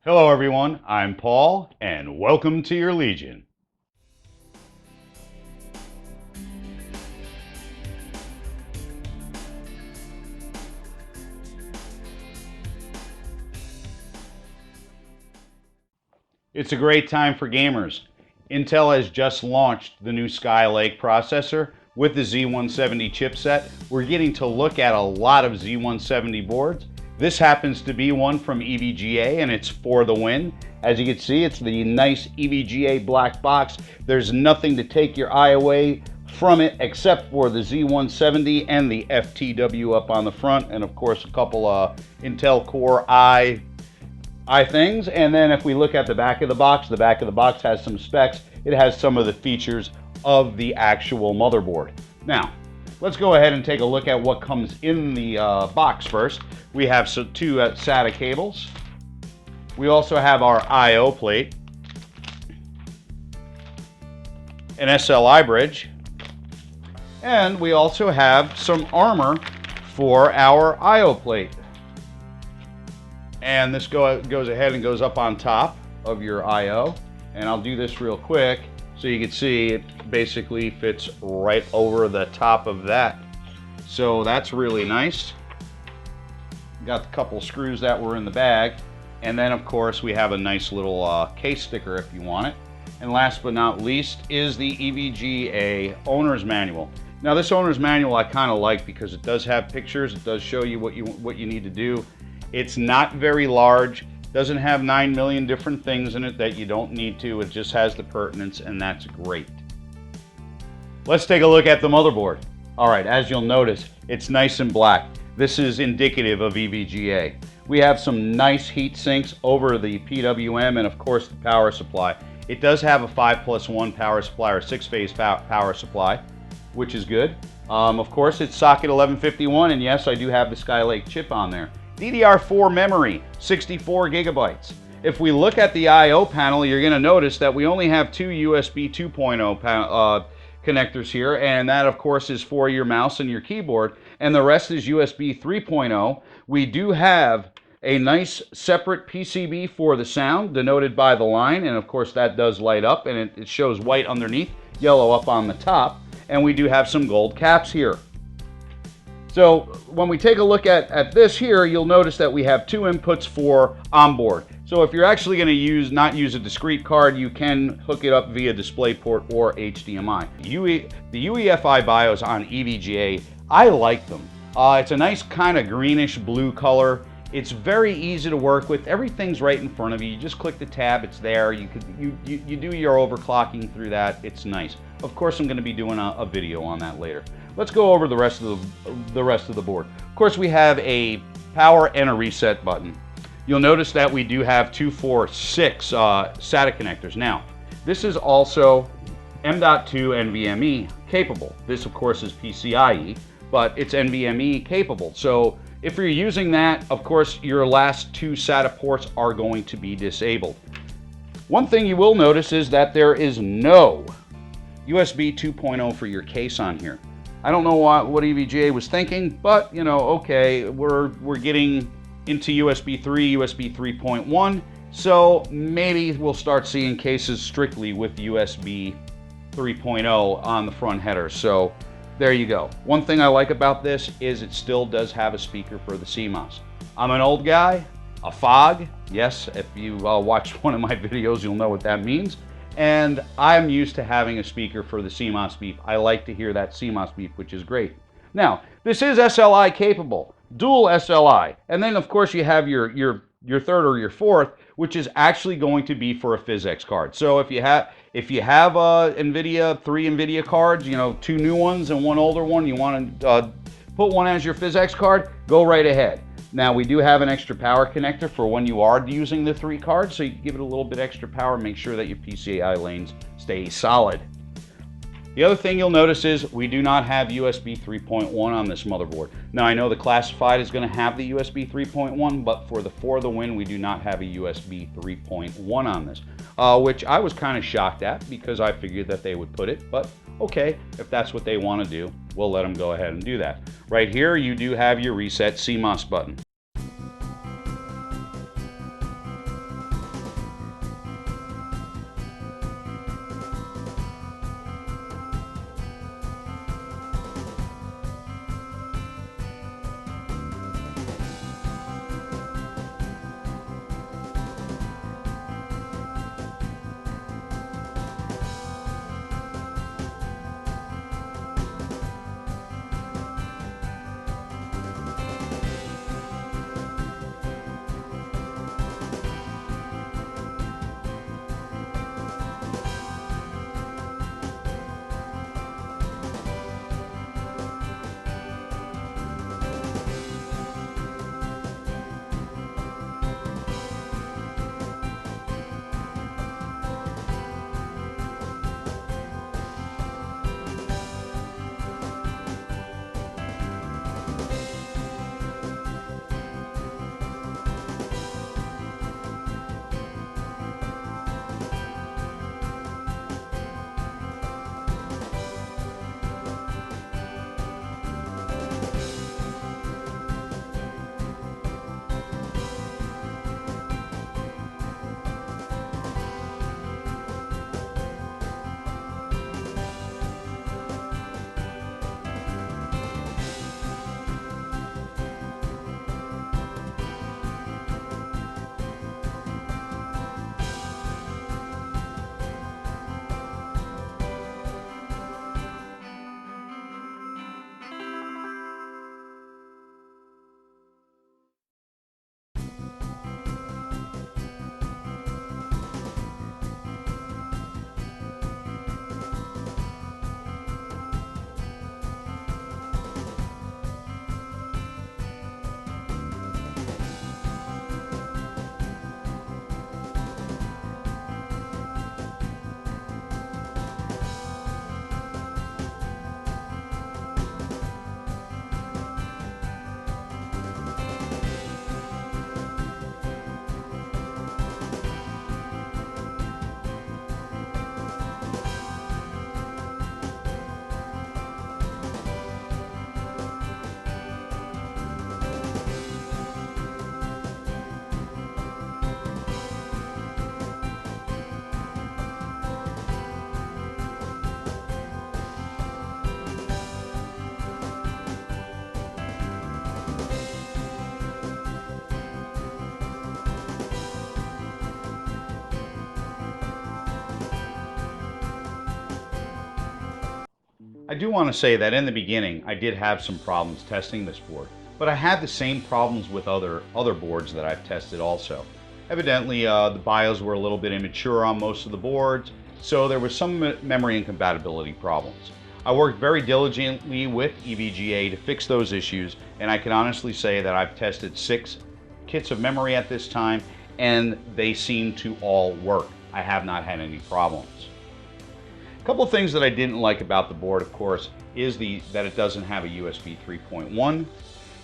Hello everyone, I'm Paul, and welcome to your Legion. It's a great time for gamers. Intel has just launched the new Skylake processor with the Z170 chipset. We're getting to look at a lot of Z170 boards. This happens to be one from EVGA, and it's for the win. As you can see, it's the nice EVGA black box. There's nothing to take your eye away from it except for the Z170 and the FTW up on the front, and of course a couple Intel Core i things. And then if we look at the back of the box has some specs. It has some of the features of the actual motherboard. Now, let's go ahead and take a look at what comes in the box first. We have two SATA cables. We also have our I/O plate, an SLI bridge, and we also have some armor for our I/O plate. And this goes ahead and goes up on top of your I/O. And I'll do this real quick so you can see it basically fits right over the top of that. So that's really nice. Got a couple screws that were in the bag. And then of course we have a nice little case sticker if you want it. And last but not least is the EVGA owner's manual. Now this owner's manual I kind of like because it does have pictures. It does show you what you need to do. It's not very large. Doesn't have 9 million different things in it that you don't need to. It just has the pertinence, and that's great. Let's take a look at the motherboard. All right, as you'll notice, it's nice and black. This is indicative of EVGA. We have some nice heat sinks over the PWM and of course the power supply. It does have a 5+1 power supply or 6-phase power supply, which is good. Of course it's socket 1151, and yes, I do have the Skylake chip on there. DDR4 memory, 64 gigabytes. If we look at the I/O panel, you're going to notice that we only have two USB 2.0 connectors here, and that of course is for your mouse and your keyboard, and the rest is USB 3.0. We do have a nice separate PCB for the sound, denoted by the line, and of course that does light up, and it shows white underneath, yellow up on the top, and we do have some gold caps here. So when we take a look at this here, you'll notice that we have two inputs for onboard. So if you're actually going to not use a discrete card, you can hook it up via DisplayPort or HDMI. The UEFI BIOS on EVGA, I like them. It's a nice kind of greenish blue color. It's very easy to work with. Everything's right in front of you. You just click the tab, it's there. You do your overclocking through that. It's nice. Of course, I'm going to be doing a video on that later. Let's go over the rest of the board. Of course, we have a power and a reset button. You'll notice that we do have 2, 4, 6 SATA connectors. Now, this is also M.2 NVMe capable. This, of course, is PCIe, but it's NVMe capable. So if you're using that, of course, your last 2 SATA ports are going to be disabled. One thing you will notice is that there is no USB 2.0 for your case on here. I don't know what EVGA was thinking, but you know, okay, we're getting into USB 3, USB 3.1, so maybe we'll start seeing cases strictly with USB 3.0 on the front header. So there you go. One thing I like about this is it still does have a speaker for the CMOS. I'm an old guy, a FOG, yes, if you watched one of my videos, you'll know what that means. And I'm used to having a speaker for the CMOS beep. I like to hear that CMOS beep, which is great. Now, this is SLI capable, dual SLI. And then of course you have your third or your fourth, which is actually going to be for a PhysX card. So if you have NVIDIA, 3 NVIDIA cards, you know, 2 new ones and 1 older one, you want to put one as your PhysX card, go right ahead. Now we do have an extra power connector for when you are using the 3 cards, so you can give it a little bit extra power, make sure that your PCI lanes stay solid. The other thing you'll notice is we do not have USB 3.1 on this motherboard. Now I know the classified is going to have the USB 3.1, but for the win, we do not have a USB 3.1 on this, which I was kind of shocked at because I figured that they would put it, but okay, if that's what they want to do, we'll let them go ahead and do that. Right here, you do have your reset CMOS button. I do want to say that in the beginning, I did have some problems testing this board, but I had the same problems with other boards that I've tested also. Evidently, the BIOS were a little bit immature on most of the boards, so there was some memory incompatibility problems. I worked very diligently with EVGA to fix those issues, and I can honestly say that I've tested 6 kits of memory at this time, and they seem to all work. I have not had any problems. A couple of things that I didn't like about the board, of course, is that it doesn't have a USB 3.1.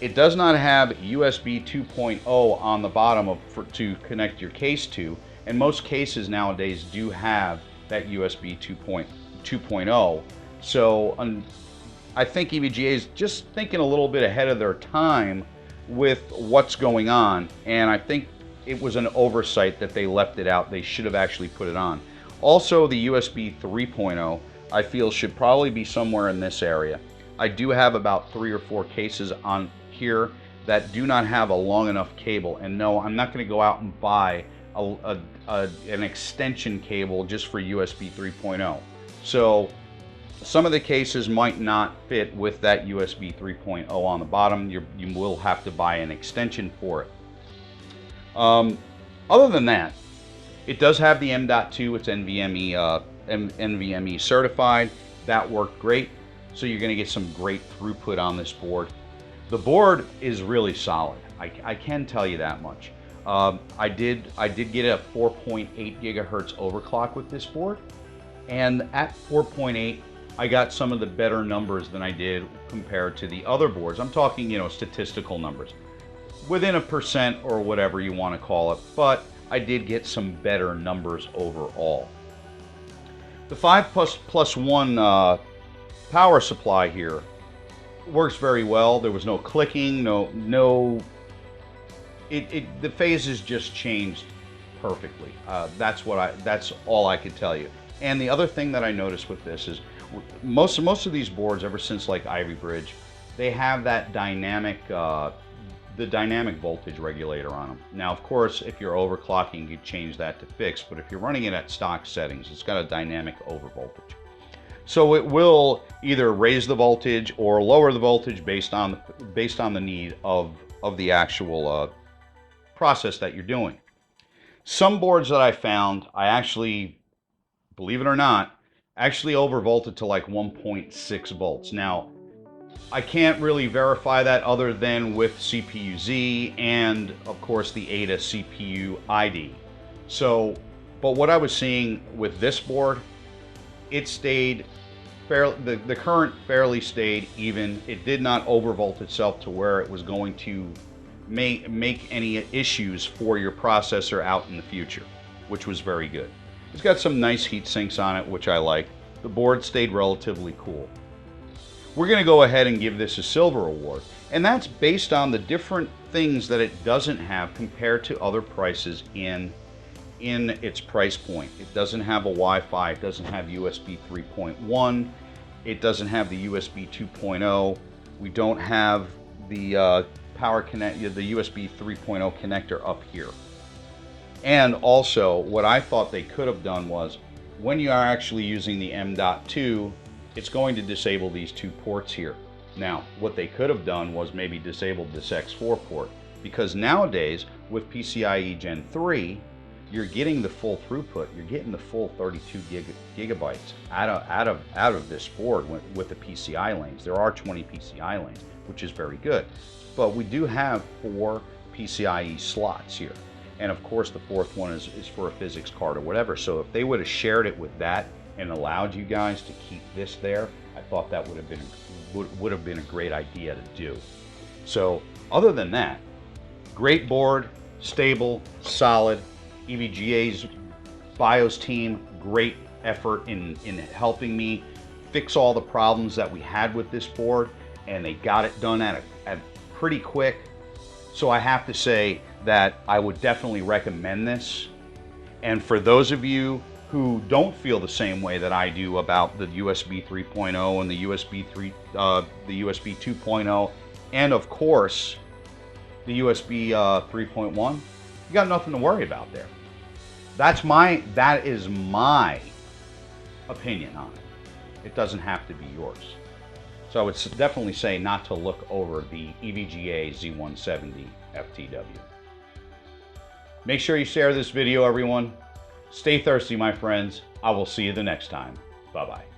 It does not have USB 2.0 on the bottom to connect your case to, and most cases nowadays do have that USB 2.0. So I think EVGA is just thinking a little bit ahead of their time with what's going on, and I think it was an oversight that they left it out. They should have actually put it on. Also, the USB 3.0 I feel should probably be somewhere in this area. I do have about 3 or 4 cases on here that do not have a long enough cable, and no, I'm not going to go out and buy an extension cable just for USB 3.0. So some of the cases might not fit with that USB 3.0 on the bottom. You will have to buy an extension for it. Other than that, it does have the M.2. It's NVMe certified. That worked great. So you're going to get some great throughput on this board. The board is really solid. I can tell you that much. I did get a 4.8 gigahertz overclock with this board, and at 4.8, I got some of the better numbers than I did compared to the other boards. I'm talking, statistical numbers, within a percent or whatever you want to call it, but I did get some better numbers overall. The 5+1 power supply here works very well. There was no clicking, the phases just changed perfectly. That's all I could tell you. And the other thing that I noticed with this is most of these boards, ever since like Ivy Bridge, they have that dynamic the dynamic voltage regulator on them. Now, of course, if you're overclocking, you change that to fixed, but if you're running it at stock settings, it's got a dynamic overvoltage. So it will either raise the voltage or lower the voltage based on the need of the actual process that you're doing. Some boards that I found, I actually, believe it or not, actually overvolted to like 1.6 volts. Now, I can't really verify that other than with CPU-Z and, of course, the ADA CPU ID. So, but what I was seeing with this board, it stayed the current fairly stayed even. It did not overvolt itself to where it was going to make any issues for your processor out in the future, which was very good. It's got some nice heat sinks on it, which I like. The board stayed relatively cool. We're going to go ahead and give this a silver award, and that's based on the different things that it doesn't have compared to other prices in its price point. It doesn't have a Wi-Fi, it doesn't have USB 3.1, it doesn't have the USB 2.0, we don't have the the USB 3.0 connector up here. And also, what I thought they could have done was, when you are actually using the M.2, it's going to disable these 2 ports here. Now, what they could have done was maybe disabled this X4 port, because nowadays with PCIe Gen 3, you're getting the full throughput. You're getting the full 32 gigabytes out of this board with the PCI lanes. There are 20 PCI lanes, which is very good. But we do have 4 PCIe slots here. And of course, the 4th one is for a PhysX card or whatever. So if they would have shared it with that and allowed you guys to keep this there, I thought that would have been a great idea to do. So other than that, great board, stable, solid. EVGA's BIOS team, great effort in helping me fix all the problems that we had with this board, and they got it done at pretty quick. So I have to say that I would definitely recommend this. And for those of you who don't feel the same way that I do about the USB 3.0 and the USB 2.0, and of course the USB 3.1, you got nothing to worry about there. That is my opinion on it. It doesn't have to be yours. So I would definitely say not to look over the EVGA Z170 FTW. Make sure you share this video, everyone. Stay thirsty, my friends. I will see you the next time. Bye-bye.